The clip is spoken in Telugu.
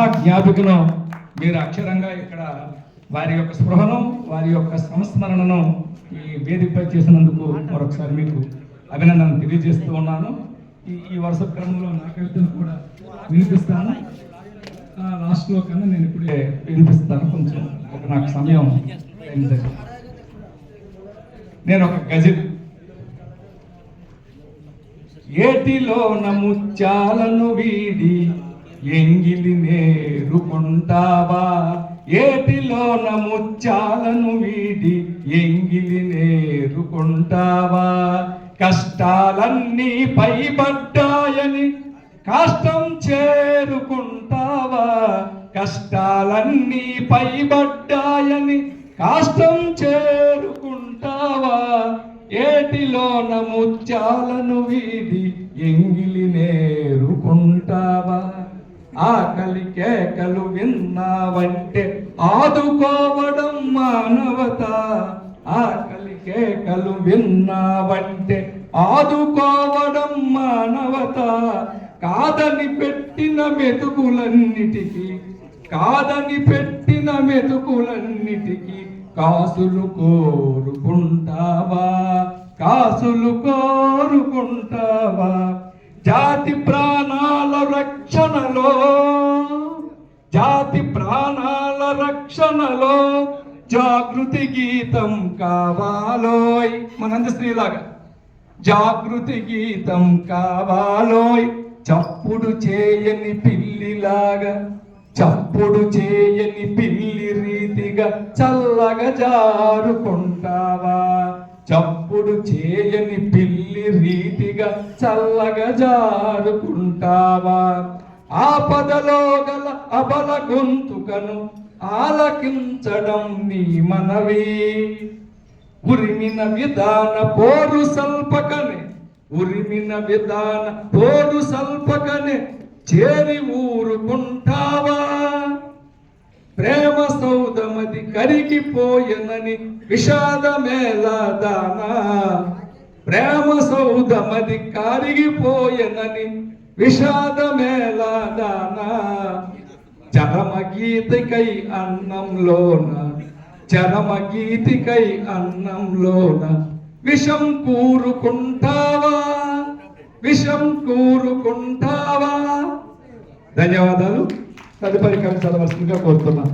మహాజ్ఞాపికను మీరు అక్షరంగా ఇక్కడ వారి యొక్క స్పృహను, వారి యొక్క సంస్మరణను ఈ వేదికపై చేసినందుకు మరొకసారి మీకు అభినందనలు తెలియజేస్తూ ఉన్నాను. ఈ వరుస క్రమంలో నా కవితను కూడా వినిపిస్తాను. లాస్ట్లో కన్నా నేను ఇప్పుడే వినిపిస్తాను. కొంచెం నాకు సమయం అయింది. నేను ఒక గజల్. ఏటిలోన ముత్యాలను వీడి ఎంగిలి నేరుకుంటావా, ఏటిలోన ముత్యాలను వీడి ఎంగిలి నేరుకుంటావా, కష్టాలన్నీ పైబడ్డాయని కష్టం చేరుకుంటావా, కష్టాలన్నీ పైబడ్డాయని కష్టం చేరుకుంటావా, ఏటిలోన ముత్యాలను వీడి ఎంగిలి నేరుకుంటావా, ఆకలి కేకలు విన్నావంటే ఆదుకోవడం మానవత, ఆకలి కేకలు విన్నావంటే ఆదుకోవడం మానవత, కాదని పెట్టిన మెతుకులన్నిటికీ, కాదని పెట్టిన మెతుకులన్నిటికీ కాసులు కోరుకుంటావా, కాసులు కోరుకుంటావా, జాతి ప్రాణాల రక్షణలో, జాతి ప్రాణాల రక్షణలో జాగృతి గీతం కావాలోయ్, మనంద స్త్రీలాగా జాగృతి గీతం కావాలోయ్, చప్పుడు చేయని పిల్లిలాగా, చప్పుడు చేయని పిల్లి రీతిగా చల్లగా జారుకుంటావా, చప్పుడు చేయని పిల్లి రీతిగా చల్లగా జారుకుంటావా, ఆపదలో గల అబల గొంతుకను ఆలకించడం నీ మనవి, ఉరిమిన విధాన పోరు సల్పకనే, ఉరిమిన విధాన పోరు సల్పకనే చేరి ఊరుకుంటావా, ప్రేమ సౌదమది కరిగిపోయనని విషాదమేలాదానా, ప్రేమ సౌదమది కరిగిపోయనని విషాదమేలాదానా, చరమగీతికై అన్నంలోన, చరమగీతికై అన్నంలోన విషం కూరుకుంటావా, విషం కూరుకుంటావా. ధన్యవాదాలు. తదుపరి కవి చదవలసిందిగా కోరుతున్నాను.